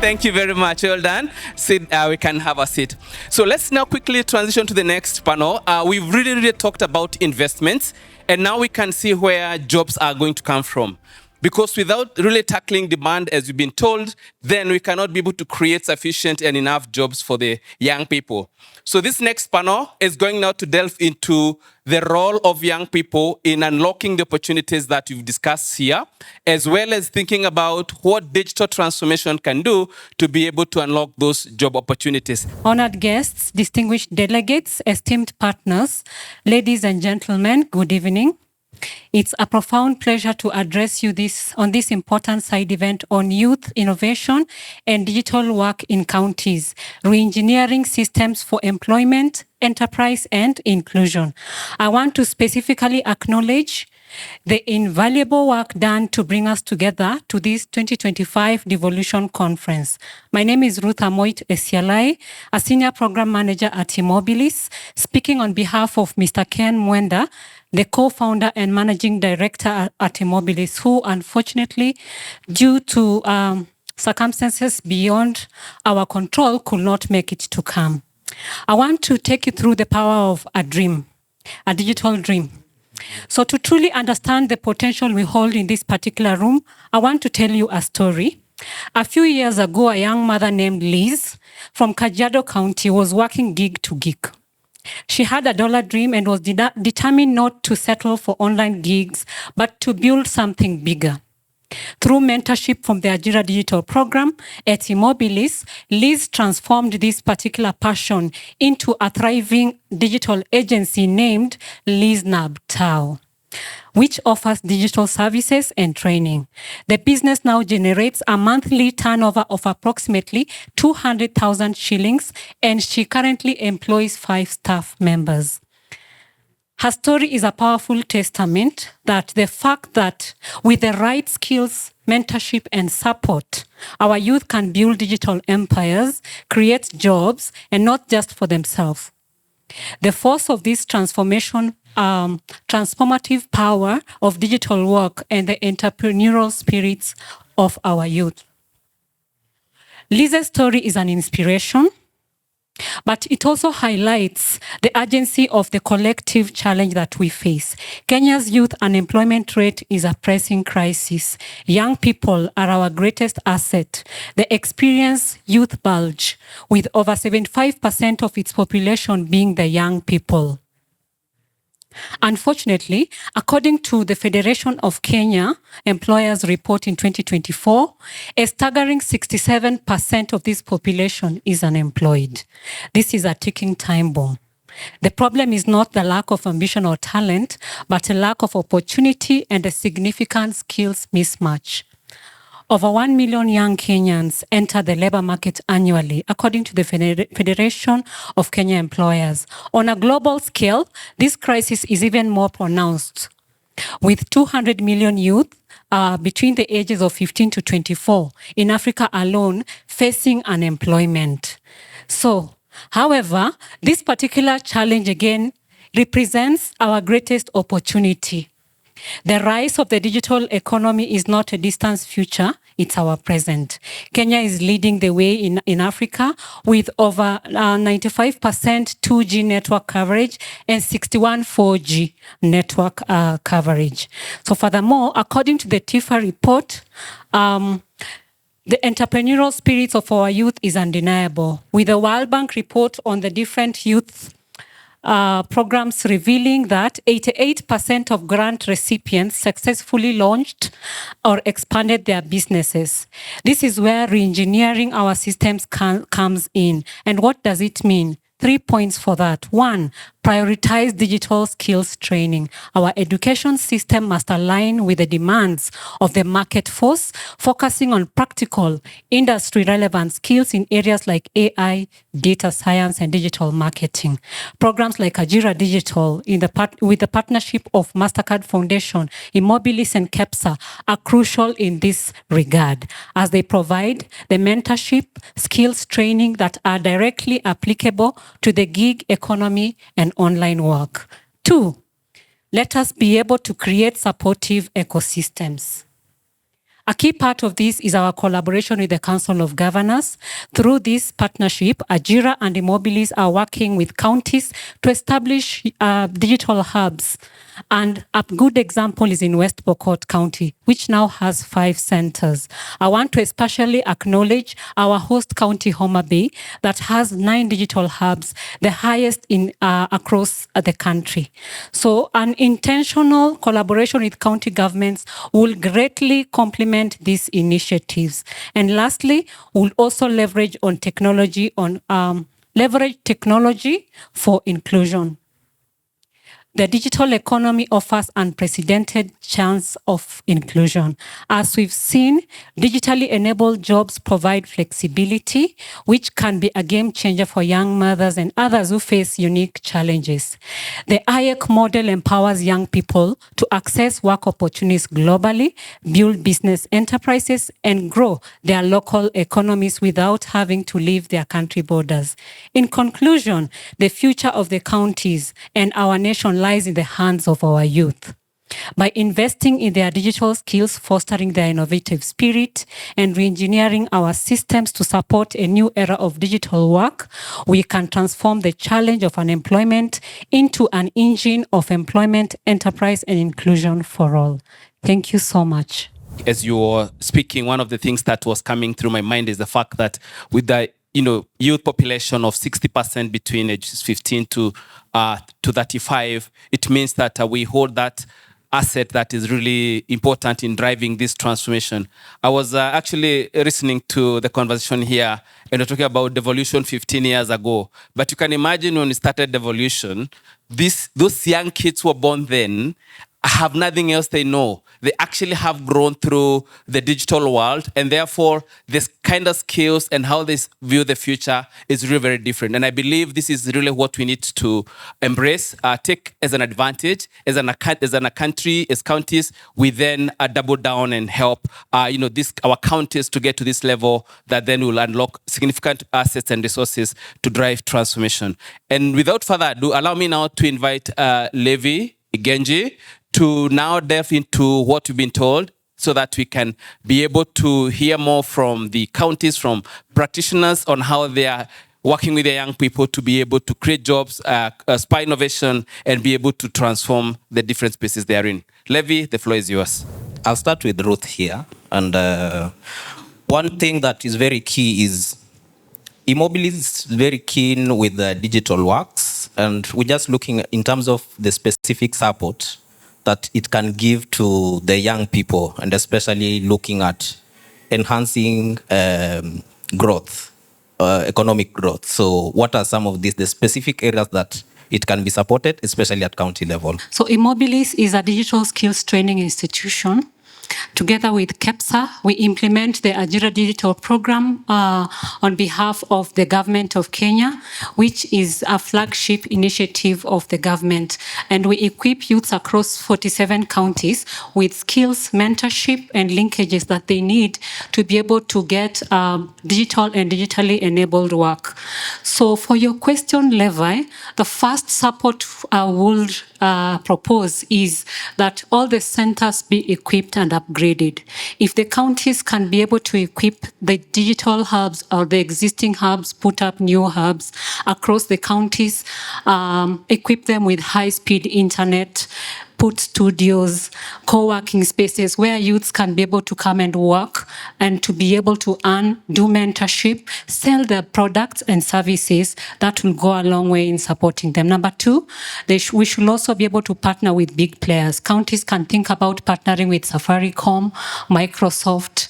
Thank you very much. Well done. Sit, we can have a seat. So let's now quickly transition to the next panel. We've really talked about investments, and now we can see where jobs are going to come from. Because without really tackling demand, as you've been told, then we cannot be able to create sufficient and enough jobs for the young people. So this next panel is going now to delve into the role of young people in unlocking the opportunities that we've discussed here, as well as thinking about what digital transformation can do to be able to unlock those job opportunities. Honored guests, distinguished delegates, esteemed partners, ladies and gentlemen, good evening. It's a profound pleasure to address you on this important side event on youth innovation and digital work in counties, re-engineering systems for employment, enterprise, and inclusion. I want to specifically acknowledge the invaluable work done to bring us together to this 2025 Devolution Conference. My name is Ruth Amoit Esialai, a Senior Program Manager at Immobilis, speaking on behalf of Mr. Ken Mwenda, the co-founder and managing director at Immobilis, who unfortunately, due to circumstances beyond our control, could not make it to come. I want to take you through the power of a dream, a digital dream. So to truly understand the potential we hold in this particular room, I want to tell you a story. A few years ago, a young mother named Liz from Kajiado County was working gig to gig. She had a dollar dream and was determined not to settle for online gigs, but to build something bigger. Through mentorship from the Ajira Digital Program at Immobilis, Liz transformed this particular passion into a thriving digital agency named Liz Nab Tao, which offers digital services and training. The business now generates a monthly turnover of approximately 200,000 shillings, and she currently employs 5 staff members. Her story is a powerful testament that the fact that with the right skills, mentorship, and support, our youth can build digital empires, create jobs, and not just for themselves. The force of this transformative power of digital work and the entrepreneurial spirits of our youth. Liz's story is an inspiration, but it also highlights the urgency of the collective challenge that we face. Kenya's youth unemployment rate is a pressing crisis. Young people are our greatest asset. The experienced youth bulge, with over 75% of its population being the young people. Unfortunately, according to the Federation of Kenya Employers Report in 2024, a staggering 67% of this population is unemployed. This is a ticking time bomb. The problem is not the lack of ambition or talent, but a lack of opportunity and a significant skills mismatch. Over 1 million young Kenyans enter the labor market annually, according to the Federation of Kenya Employers. On a global scale, this crisis is even more pronounced, with 200 million youth between the ages of 15 to 24 in Africa alone facing unemployment. So, however, this particular challenge again represents our greatest opportunity. The rise of the digital economy is not a distant future, it's our present. Kenya is leading the way in Africa with over 95% 2G network coverage and 61 4G network coverage. So furthermore, according to the TIFA report, the entrepreneurial spirits of our youth is undeniable. With the World Bank report on the different youth programs revealing that 88% of grant recipients successfully launched or expanded their businesses. This is where re-engineering our systems comes in. And what does it mean? 3 points for that. 1, prioritize digital skills training. Our education system must align with the demands of the market force, focusing on practical, industry-relevant skills in areas like AI, data science, and digital marketing. Programs like Ajira Digital, with the partnership of Mastercard Foundation, Immobilis, and KEPSA are crucial in this regard, as they provide the mentorship, skills training that are directly applicable to the gig economy and online work. 2, let us be able to create supportive ecosystems. A key part of this is our collaboration with the Council of Governors. Through this partnership, Ajira and Immobilis are working with counties to establish digital hubs. And a good example is in West Pokot County, which now has 5 centers. I want to especially acknowledge our host county, Homa Bay, that has 9 digital hubs, the highest in across the country. So an intentional collaboration with county governments will greatly complement these initiatives. And lastly, we'll also leverage technology for inclusion. The digital economy offers unprecedented chance of inclusion. As we've seen, digitally enabled jobs provide flexibility, which can be a game changer for young mothers and others who face unique challenges. The IEC model empowers young people to access work opportunities globally, build business enterprises, and grow their local economies without having to leave their country borders. In conclusion, the future of the counties and our nation lies in the hands of our youth. By investing in their digital skills, fostering their innovative spirit, and re-engineering our systems to support a new era of digital work, we can transform the challenge of unemployment into an engine of employment, enterprise, and inclusion for all. Thank you so much. As you were speaking, one of the things that was coming through my mind is the fact that with the youth population of 60% between ages 15 to 35, it means that we hold that asset that is really important in driving this transformation. I was actually listening to the conversation here, and we're talking about devolution 15 years ago. But you can imagine when we started devolution, those young kids who were born then have nothing else they know. They actually have grown through the digital world, and therefore this kind of skills and how they view the future is really very different. And I believe this is really what we need to embrace, take as an advantage, as a country, as counties. We then double down and help, our counties to get to this level that then will unlock significant assets and resources to drive transformation. And without further ado, allow me now to invite Levi Igenji to now delve into what we've been told so that we can be able to hear more from the counties, from practitioners on how they are working with the young people to be able to create jobs, spur innovation, and be able to transform the different spaces they are in. Levi, the floor is yours. I'll start with Ruth here. And one thing that is very key is Immobilis is very keen with the digital works. And we're just looking in terms of the specific support that it can give to the young people, and especially looking at enhancing growth, economic growth. So what are some of the specific areas that it can be supported, especially at county level? So Immobilis is a digital skills training institution. Together with KEPSA, we implement the Ajira Digital Program on behalf of the government of Kenya, which is a flagship initiative of the government. And we equip youths across 47 counties with skills, mentorship, and linkages that they need to be able to get digital and digitally enabled work. So for your question, Levi, the first support I would propose is that all the centers be equipped and upgraded. If the counties can be able to equip the digital hubs or the existing hubs, put up new hubs across the counties, equip them with high-speed internet, put studios, co-working spaces where youths can be able to come and work and to be able to earn, do mentorship, sell their products and services, that will go a long way in supporting them. Number two, we should also be able to partner with big players. Counties can think about partnering with Safaricom, Microsoft,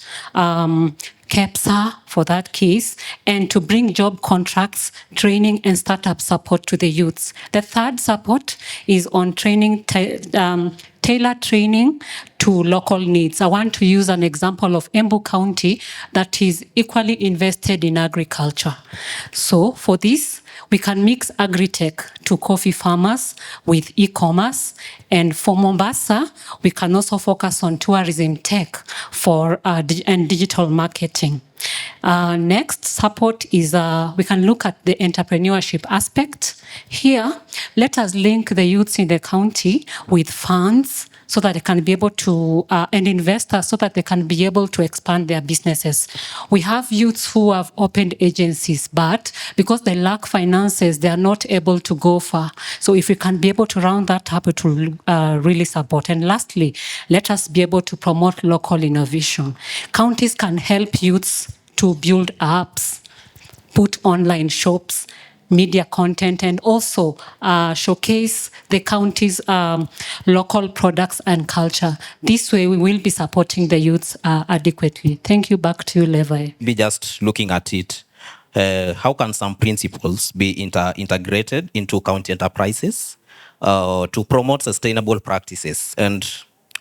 KEPSA for that case, and to bring job contracts, training, and startup support to the youths. The third support is on training, tailored training to local needs. I want to use an example of Embu County that is equally invested in agriculture. So for this, we can mix agri-tech to coffee farmers with e-commerce. And for Mombasa, we can also focus on tourism tech and digital marketing. Next support is we can look at the entrepreneurship aspect. Here, let us link the youths in the county with funds, so that they can be able to, and investors so that they can be able to expand their businesses. We have youths who have opened agencies, but because they lack finances, they are not able to go far. So if we can be able to round that up, it will really support. And lastly, let us be able to promote local innovation. Counties can help youths to build apps, put online shops, media content, and also showcase the county's local products and culture. This way, we will be supporting the youths adequately. Thank you. Back to you, Levi. Be just looking at it, how can some principles be integrated into county enterprises to promote sustainable practices? And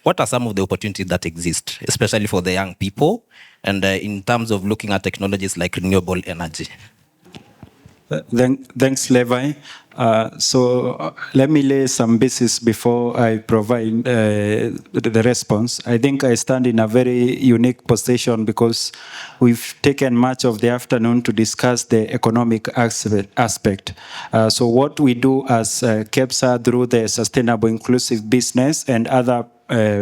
what are some of the opportunities that exist, especially for the young people, and in terms of looking at technologies like renewable energy? Thanks, Levi. Let me lay some basis before I provide the response. I think I stand in a very unique position because we've taken much of the afternoon to discuss the economic aspect. So what we do as KEPSA through the Sustainable Inclusive Business and other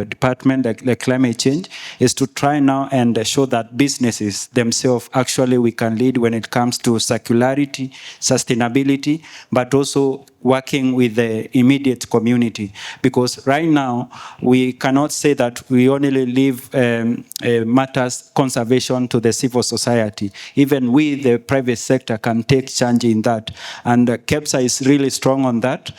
department like climate change is to try now and show that businesses themselves actually we can lead when it comes to circularity, sustainability, but also working with the immediate community. Because right now we cannot say that we only leave matters conservation to the civil society. Even we, the private sector, can take charge in that. And KEPSA is really strong on that.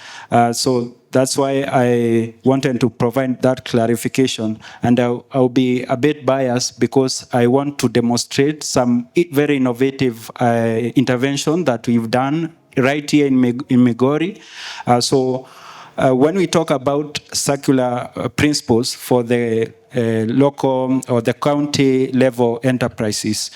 So that's why I wanted to provide that clarification. And I'll be a bit biased because I want to demonstrate some very innovative intervention that we've done right here in Migori. When we talk about circular principles for the local or the county level enterprises,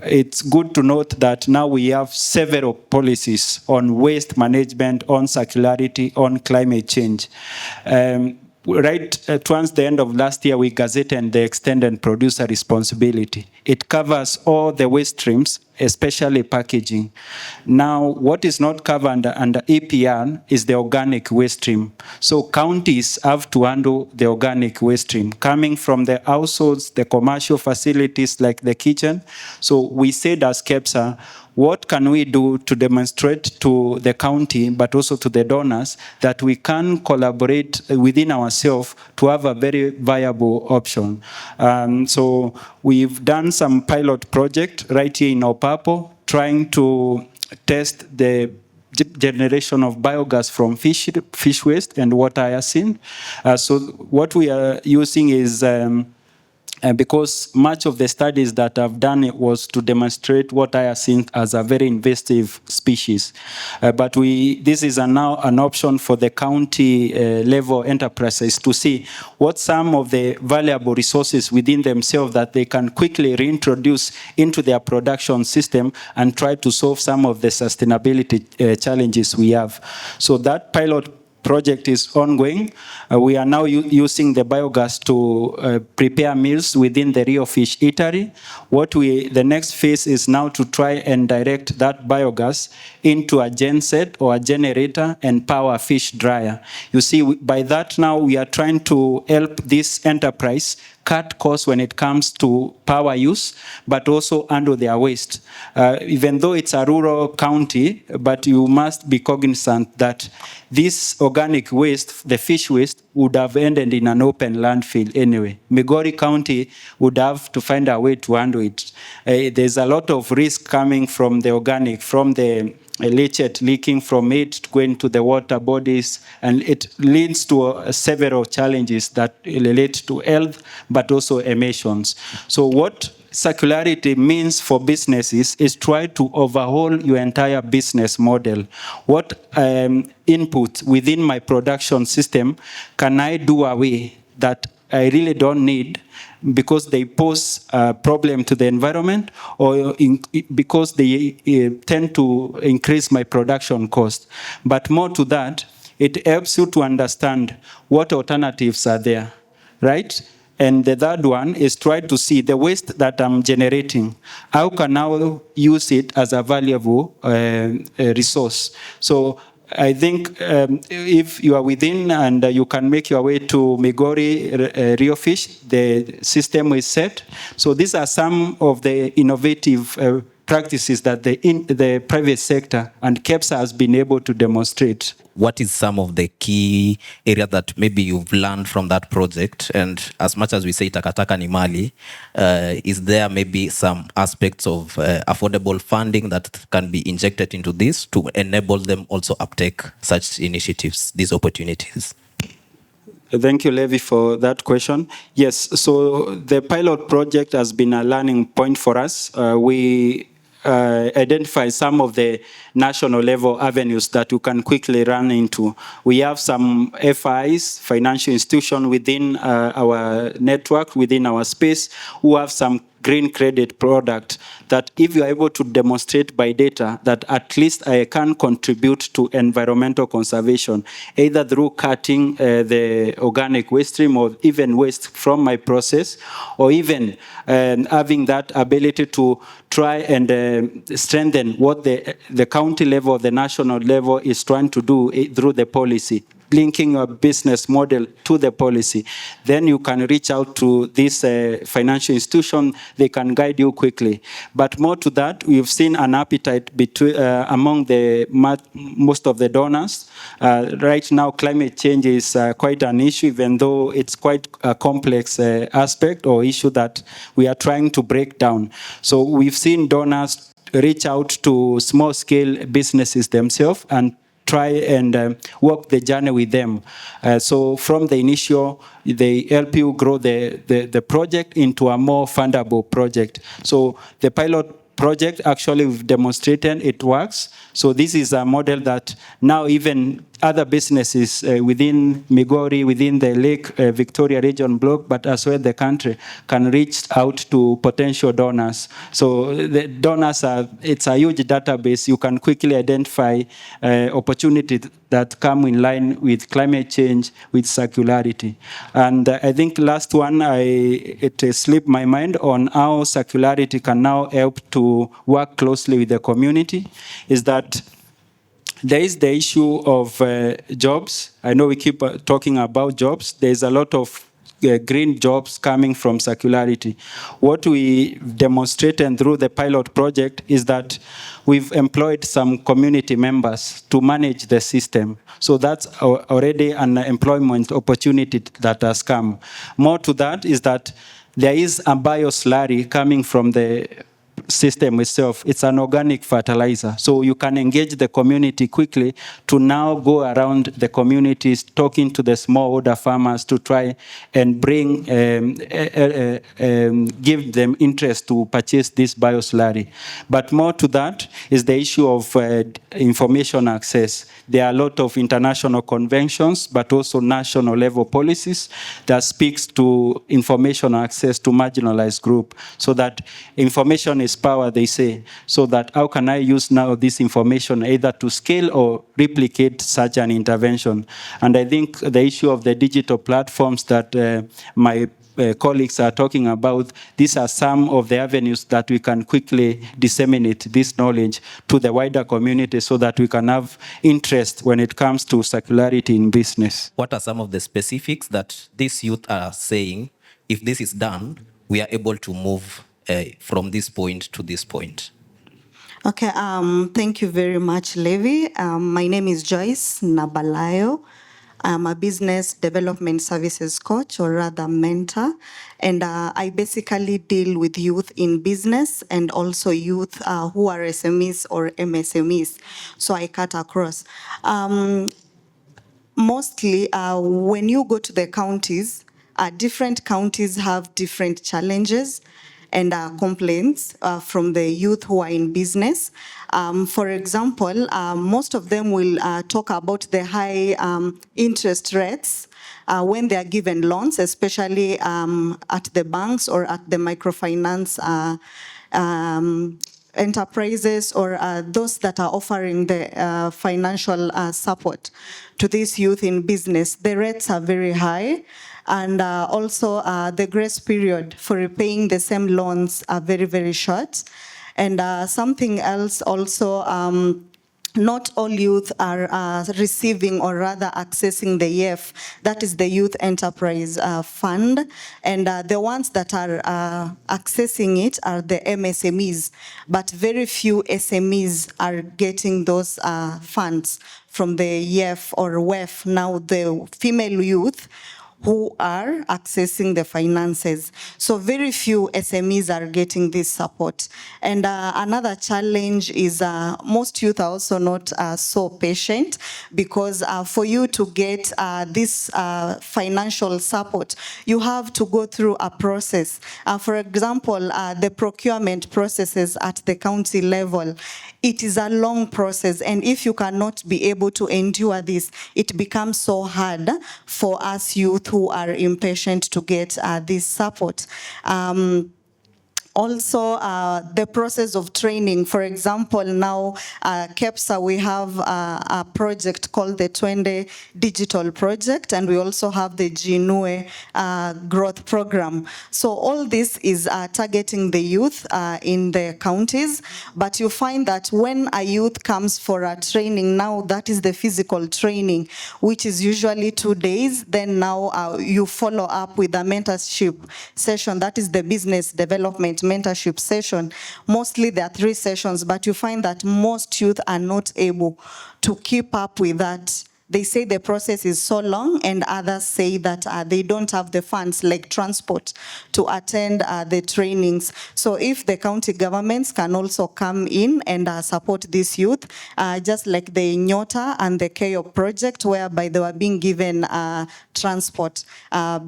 it's good to note that now we have several policies on waste management, on circularity, on climate change. Towards the end of last year, we gazetted the extended producer responsibility. It covers all the waste streams, especially packaging. Now, what is not covered under EPR is the organic waste stream. So counties have to handle the organic waste stream coming from the households, the commercial facilities like the kitchen. So we said as KEPSA, what can we do to demonstrate to the county, but also to the donors, that we can collaborate within ourselves to have a very viable option? So we've done some pilot project right here in Opapo, trying to test the generation of biogas from fish waste and water hyacinth. So what we are using is because much of the studies that I've done it was to demonstrate water hyacinth as a very invasive species. But this is now an option for the county level enterprises to see what some of the valuable resources within themselves that they can quickly reintroduce into their production system and try to solve some of the sustainability challenges we have. So that pilot project is ongoing. We are now using the biogas to prepare meals within the Rio Fish Eatery. The next phase is now to try and direct that biogas into a genset or a generator and power a fish dryer. You see, by that now we are trying to help this enterprise cut costs when it comes to power use, but also handle their waste. Even though it's a rural county, but you must be cognizant that this organic waste, the fish waste, would have ended in an open landfill anyway. Migori County would have to find a way to handle it. There's a lot of risk coming from the organic, from the leachate leaking from it going to the water bodies, and it leads to several challenges that relate to health, but also emissions. So what circularity means for businesses is try to overhaul your entire business model. What input within my production system can I do away that I really don't need because they pose a problem to the environment, or because they tend to increase my production cost. But more to that, it helps you to understand what alternatives are there, right? And the third one is try to see the waste that I'm generating. How can I use it as a valuable resource? So I think if you are within and you can make your way to Migori Rio Fish, the system is set. So these are some of the innovative practices that the private sector and KEPSA has been able to demonstrate. What is some of the key areas that maybe you've learned from that project? And as much as we say takataka ni mali, is there maybe some aspects of affordable funding that can be injected into this to enable them also uptake such initiatives, these opportunities? Thank you, Levi, for that question. Yes, so the pilot project has been a learning point for us. We identify some of the national level avenues that you can quickly run into. We have some FIs, financial institutions within our network, within our space, who have some green credit product that if you are able to demonstrate by data that at least I can contribute to environmental conservation, either through cutting the organic waste stream or even waste from my process, or even having that ability to try and strengthen what the county level, the national level is trying to do through the policy, linking your business model to the policy. Then you can reach out to this financial institution. They can guide you quickly. But more to that, we've seen an appetite between, among most of the donors. Right now, climate change is quite an issue, even though it's quite a complex aspect or issue that we are trying to break down. So we've seen donors reach out to small-scale businesses themselves and try and walk the journey with them. So from the initial, they help you grow the project into a more fundable project. So the pilot project, actually we've demonstrated it works. So this is a model that now even other businesses within Migori, within the Lake Victoria region block, but as well the country, can reach out to potential donors. So the donors it's a huge database. You can quickly identify opportunities that come in line with climate change, with circularity. And I think last one, it slipped my mind on how circularity can now help to work closely with the community, is that there is the issue of jobs. I know we keep talking about jobs. There's a lot of green jobs coming from circularity. What we demonstrated through the pilot project is that we've employed some community members to manage the system. So that's already an employment opportunity that has come. More to that is that there is a bioslurry coming from the system itself. It's an organic fertilizer. So you can engage the community quickly to now go around the communities, talking to the smallholder farmers to try and bring, give them interest to purchase this bioslurry. But more to that is the issue of information access. There are a lot of international conventions, but also national level policies that speaks to information access to marginalized group, so that information is power, they say. So that how can I use now this information either to scale or replicate such an intervention? And I think the issue of the digital platforms that my colleagues are talking about, these are some of the avenues that we can quickly disseminate this knowledge to the wider community so that we can have interest when it comes to circularity in business. What are some of the specifics that these youth are saying, if this is done, we are able to move from this point to this point? Okay, thank you very much, Levi. My name is Joyce Nabalayo. I'm a business development services coach, or rather mentor, and I basically deal with youth in business and also youth who are SMEs or MSMEs. So I cut across. Mostly, when you go to the counties, different counties have different challenges and complaints from the youth who are in business. For example, most of them will talk about the high interest rates when they are given loans, especially at the banks or at the microfinance enterprises or those that are offering the financial support to these youth in business. The rates are very high, and also the grace period for repaying the same loans are very, very short. And something else also, not all youth are receiving or rather accessing the YEF, that is the Youth Enterprise Fund, and the ones that are accessing it are the MSMEs, but very few SMEs are getting those funds from the YEF or WEF, now the female youth who are accessing the finances. So very few SMEs are getting this support. And another challenge is most youth are also not so patient, because for you to get this financial support, you have to go through a process. For example, the procurement processes at the county level, it is a long process, and if you cannot be able to endure this, it becomes so hard for us youth who are impatient to get this support. Also, the process of training. For example, now KEPSA, we have a project called the Twende Digital Project, and we also have the Jinue Growth Program. So all this is targeting the youth in the counties, but you find that when a youth comes for a training, now that is the physical training, which is usually 2 days, then now you follow up with a mentorship session, that is the business development mentorship session. Mostly there are 3 sessions, but you find that most youth are not able to keep up with that. They say the process is so long, and others say that they don't have the funds like transport to attend the trainings. So if the county governments can also come in and support this youth, just like the Nyota and the KEO project, whereby they were being given transport.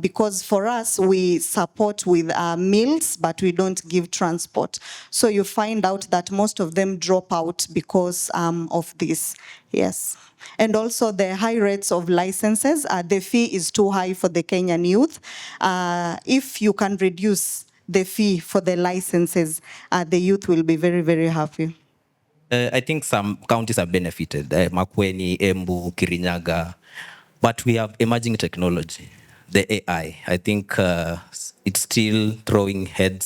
Because for us, we support with meals, but we don't give transport. So you find out that most of them drop out because of this. Yes. And also the high rates of licenses. The fee is too high for the Kenyan youth. If you can reduce the fee for the licenses, the youth will be very, very happy. I think some counties have benefited, Makueni, Embu, Kirinyaga, but we have emerging technology, the AI. I think it's still throwing head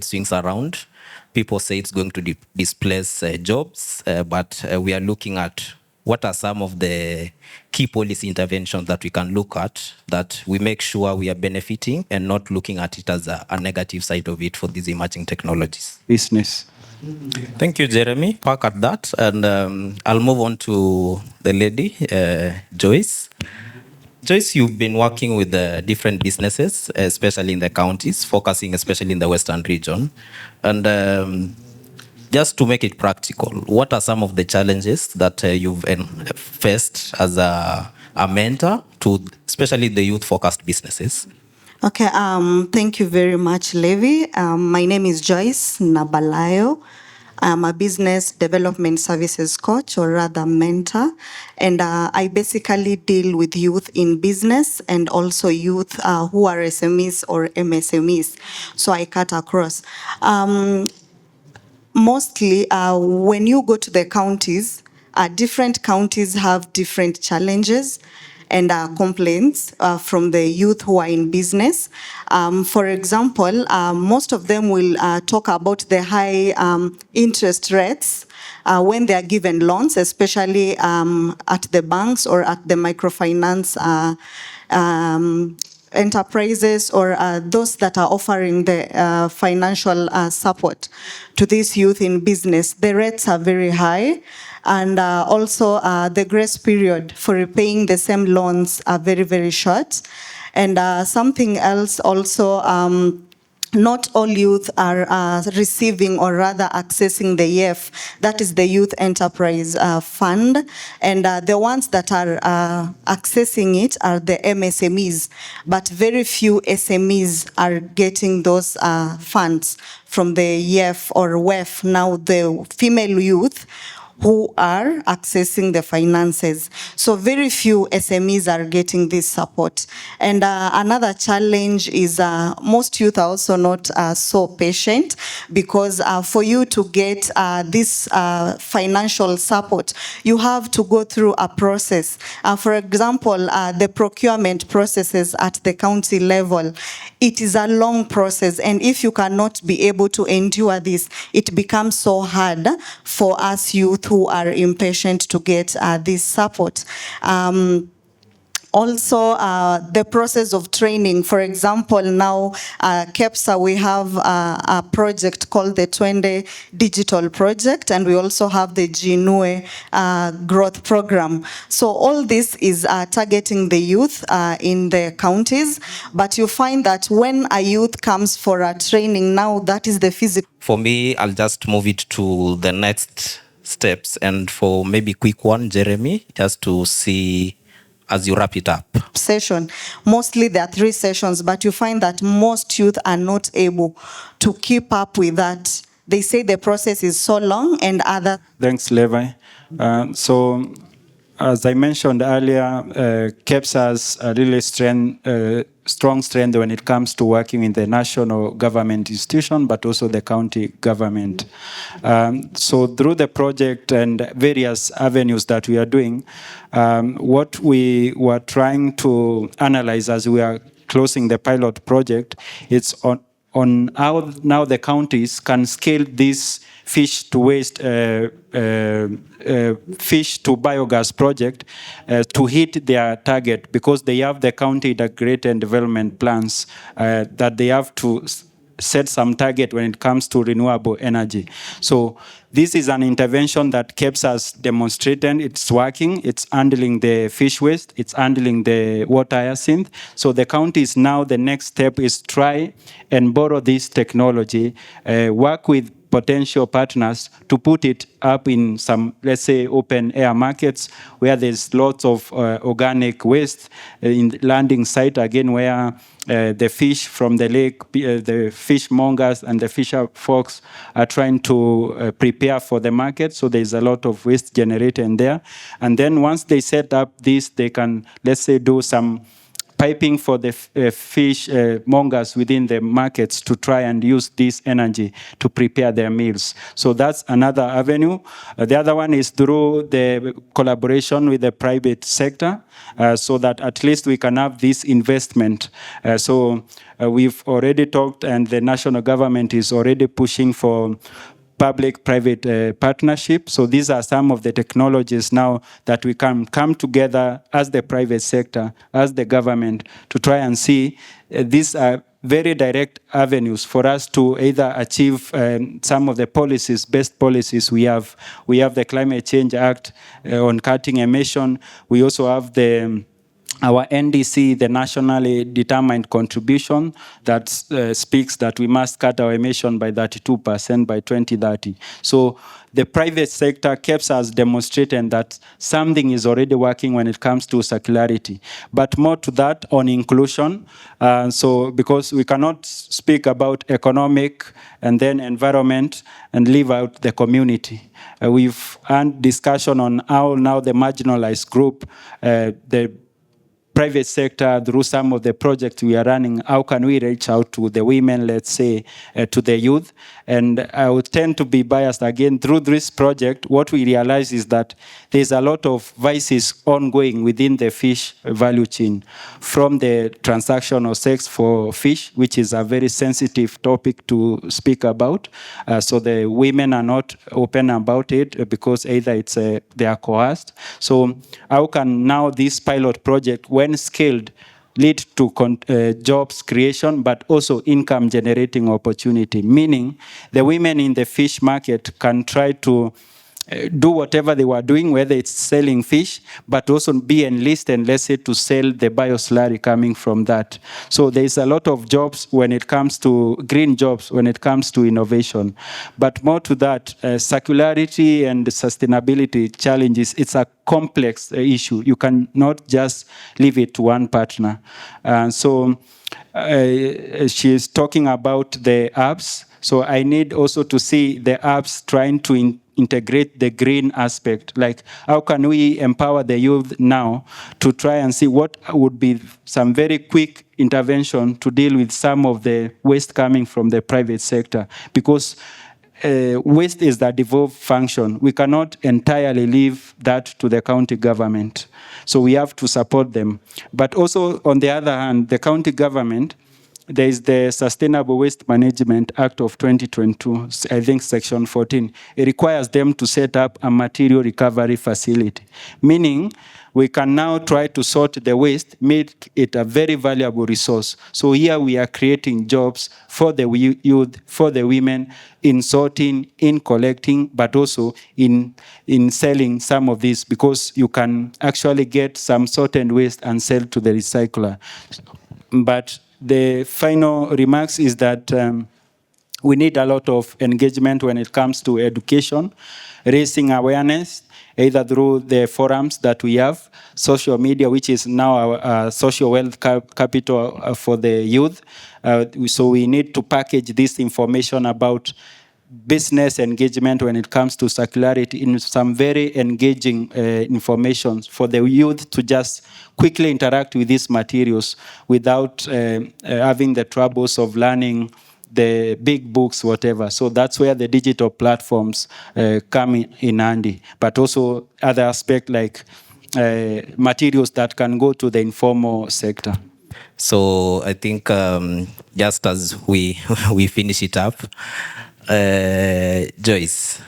swings around. People say it's going to displace jobs, but we are looking at what are some of the key policy interventions that we can look at, that we make sure we are benefiting and not looking at it as a negative side of it for these emerging technologies. Business. Thank you, Jeremy. Park at that. And I'll move on to the lady, Joyce. Joyce, you've been working with different businesses, especially in the counties, focusing especially in the Western region. And just to make it practical, what are some of the challenges that you've faced as a mentor to especially the youth-focused businesses? Okay, thank you very much, Levi. My name is Joyce Nabalayo. I'm a business development services coach, or rather mentor, and I basically deal with youth in business and also youth who are SMEs or MSMEs. So I cut across. Mostly, when you go to the counties, different counties have different challenges and complaints from the youth who are in business. For example, most of them will talk about the high interest rates when they are given loans, especially at the banks or at the microfinance enterprises, or those that are offering the financial support to this youth in business. The rates are very high, and also the grace period for repaying the same loans are very, very short. And something else also, not all youth are receiving or rather accessing the YEF, that is the Youth Enterprise Fund, and the ones that are accessing it are the MSMEs, but very few SMEs are getting those funds from the YEF or WEF, now the female youth who are accessing the finances. So very few SMEs are getting this support. And another challenge is most youth are also not so patient, because for you to get this financial support, you have to go through a process. For example, the procurement processes at the county level, it is a long process, and if you cannot be able to endure this, it becomes so hard for us youth who are impatient to get this support. Also, the process of training. For example, now KEPSA, we have a project called the Twende Digital Project, and we also have the Jinue Growth Program. So all this is targeting the youth in the counties, but you find that when a youth comes for a training, now that is the physical. For me, I'll just move it to the next steps. And for maybe quick one, Jeremy, just to see as you wrap it up. Session. Mostly there are 3 sessions, but you find that most youth are not able to keep up with that. They say the process is so long and other. Thanks, Levi. So, as I mentioned earlier, KEPSA has a really strong strength when it comes to working in the national government institution, but also the county government. So through the project and various avenues that we are doing, what we were trying to analyze as we are closing the pilot project, it's on how now the counties can scale this fish to waste, fish to biogas project to hit their target, because they have the county integrated development plans that they have to set some target when it comes to renewable energy. So this is an intervention that KEPSA has demonstrated it's working. It's handling the fish waste. It's handling the water hyacinth. So the county is now, the next step is try and borrow this technology, work with potential partners to put it up in some, let's say, open air markets where there's lots of organic waste in the landing site, again, where the fish from the lake, the fishmongers and the fisher folks are trying to prepare for the market. So there's a lot of waste generated in there. And then once they set up this, they can, let's say, do some piping for the fish mongers within the markets to try and use this energy to prepare their meals. So that's another avenue. The other one is through the collaboration with the private sector, so that at least we can have this investment. So we've already talked, and the national government is already pushing for public-private partnership. So these are some of the technologies now that we can come together as the private sector, as the government, to try and see these are very direct avenues for us to either achieve some of the policies, best policies we have. We have the Climate Change Act on cutting emission. We also have our NDC, the nationally determined contribution, that speaks that we must cut our emission by 32% by 2030. So the private sector, KEPSA, has demonstrated that something is already working when it comes to circularity. But more to that on inclusion. So because we cannot speak about economic and then environment and leave out the community. We've had discussion on how now the marginalized group, the private sector, through some of the projects we are running, how can we reach out to the women, let's say, to the youth? And I would tend to be biased again. Through this project, what we realize is that there's a lot of vices ongoing within the fish value chain, from the transaction of sex for fish, which is a very sensitive topic to speak about. So the women are not open about it because either it's they are coerced. So how can now this pilot project, when scaled, lead to jobs creation, but also income generating opportunity, meaning the women in the fish market can try to do whatever they were doing, whether it's selling fish, but also be enlisted, let's say, to sell the bioslurry coming from that. So there's a lot of jobs when it comes to green jobs, when it comes to innovation. But more to that, circularity and sustainability challenges, it's a complex issue. You cannot just leave it to one partner. So she is talking about the apps. So I need also to see the apps trying to integrate the green aspect. Like, how can we empower the youth now to try and see what would be some very quick intervention to deal with some of the waste coming from the private sector? Because waste is the devolved function. We cannot entirely leave that to the county government. So we have to support them. But also, on the other hand, the county government there is the Sustainable Waste Management Act of 2022, I think Section 14. It requires them to set up a material recovery facility, meaning we can now try to sort the waste, make it a very valuable resource. So here we are creating jobs for the youth, for the women, in sorting, in collecting, but also in selling some of this, because you can actually get some sorted waste and sell to the recycler. But the final remarks is that we need a lot of engagement when it comes to education, raising awareness, either through the forums that we have, social media, which is now our social wealth capital for the youth. So we need to package this information about business engagement when it comes to circularity in some very engaging information for the youth to just quickly interact with these materials without having the troubles of learning the big books, whatever. So that's where the digital platforms come in handy, but also other aspects like materials that can go to the informal sector. So I think just as we we finish it up, Joyce,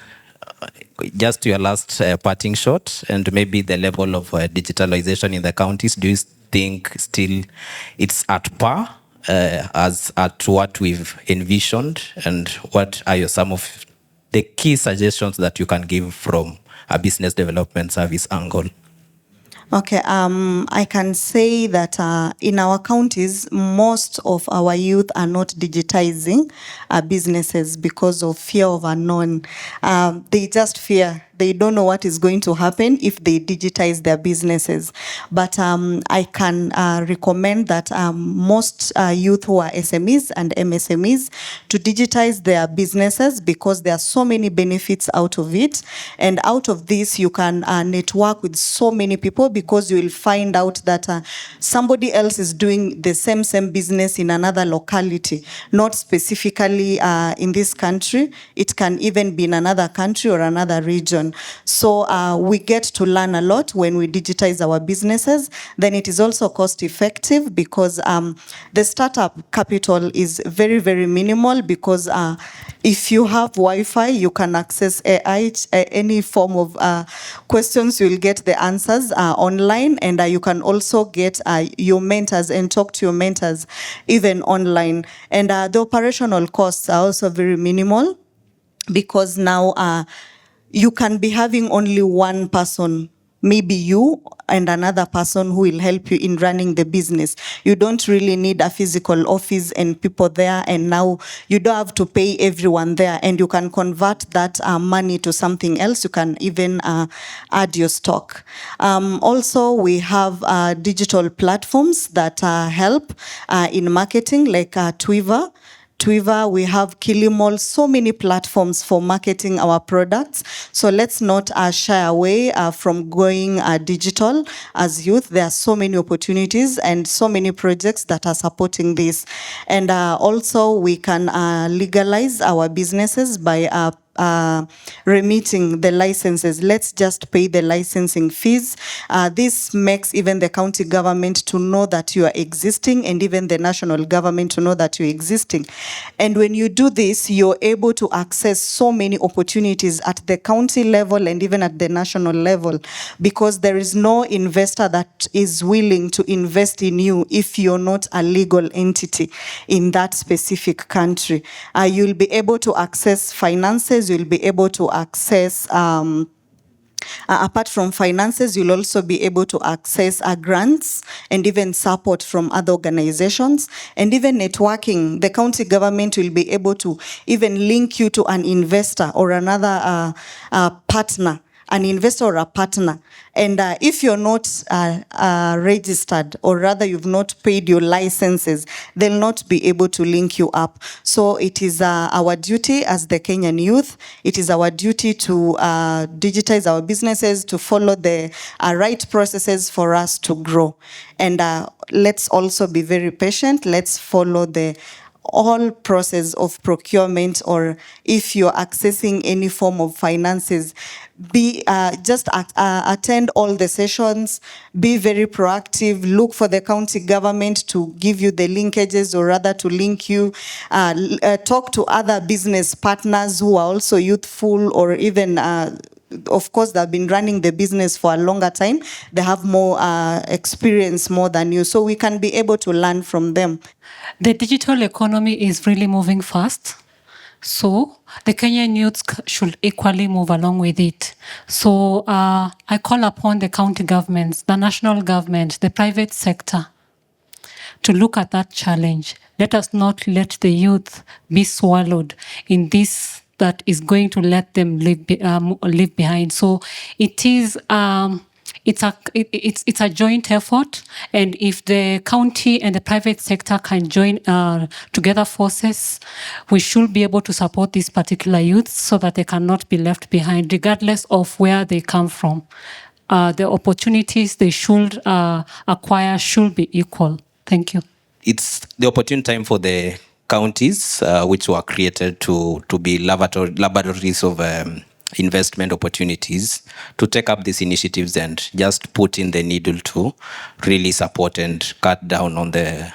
just your last parting shot, and maybe the level of digitalization in the counties. Do you think still it's at par as at what we've envisioned, and what are some of the key suggestions that you can give from a business development service angle? Okay, I can say that in our counties, most of our youth are not digitizing businesses because of fear of unknown. They just fear. They don't know what is going to happen if they digitize their businesses. But I can recommend that most youth who are SMEs and MSMEs to digitize their businesses, because there are so many benefits out of it. And out of this, you can network with so many people, because you will find out that somebody else is doing the same business in another locality, not specifically in this country. It can even be in another country or another region. So we get to learn a lot when we digitize our businesses. Then it is also cost effective, because the startup capital is very, very minimal, because if you have Wi-Fi, you can access AI, any form of questions, you'll get the answers online, and you can also get your mentors and talk to your mentors even online. And the operational costs are also very minimal, because now you can be having only one person, maybe you and another person, who will help you in running the business. You don't really need a physical office and people there, and now you don't have to pay everyone there, and you can convert that money to something else. You can even add your stock. Also, we have digital platforms that help in marketing, like Twiva. We have Kilimall, so many platforms for marketing our products. So let's not shy away from going digital as youth. There are so many opportunities and so many projects that are supporting this. And also we can legalize our businesses by remitting the licenses. Let's just pay the licensing fees. This makes even the county government to know that you are existing, and even the national government to know that you're existing. And when you do this, you're able to access so many opportunities at the county level and even at the national level, because there is no investor that is willing to invest in you if you're not a legal entity in that specific country. You'll be able to access finances. You'll be able to access apart from finances, you'll also be able to access grants and even support from other organizations, and even networking. The county government will be able to even link you to an investor or another partner, an investor or a partner. And if you're not registered, or rather you've not paid your licenses, they'll not be able to link you up. So it is our duty as the Kenyan youth, it is our duty to digitize our businesses, to follow the right processes for us to grow. And let's also be very patient. Let's follow the all process of procurement, or if you're accessing any form of finances, just attend all the sessions, be very proactive, look for the county government to give you the linkages, or rather to link you, talk to other business partners who are also youthful, or even of course, they've been running the business for a longer time. They have more experience more than you. So we can be able to learn from them. The digital economy is really moving fast. So the Kenyan youths should equally move along with it. So I call upon the county governments, the national government, the private sector to look at that challenge. Let us not let the youth be swallowed in this that is going to let them leave behind. So it is it's a joint effort, and if the county and the private sector can join together forces, we should be able to support these particular youths so that they cannot be left behind, regardless of where they come from. The opportunities they should acquire should be equal. Thank you. It's the opportune time for the counties, which were created to be laboratories of investment opportunities, to take up these initiatives and just put in the needle to really support and cut down on the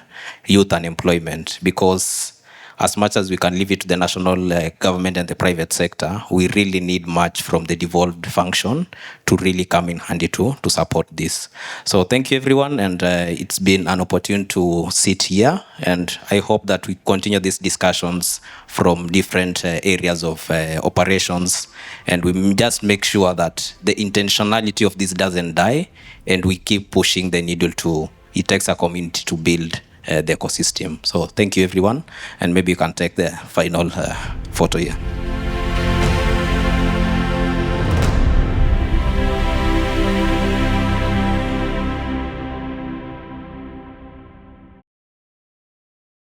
youth unemployment. Because as much as we can leave it to the national government and the private sector, we really need much from the devolved function to really come in handy to support this. So thank you, everyone, and it's been an opportunity to sit here, and I hope that we continue these discussions from different areas of operations, and we just make sure that the intentionality of this doesn't die, and we keep pushing the needle to, it takes a community to build the ecosystem. So thank you, everyone, and maybe you can take the final photo here.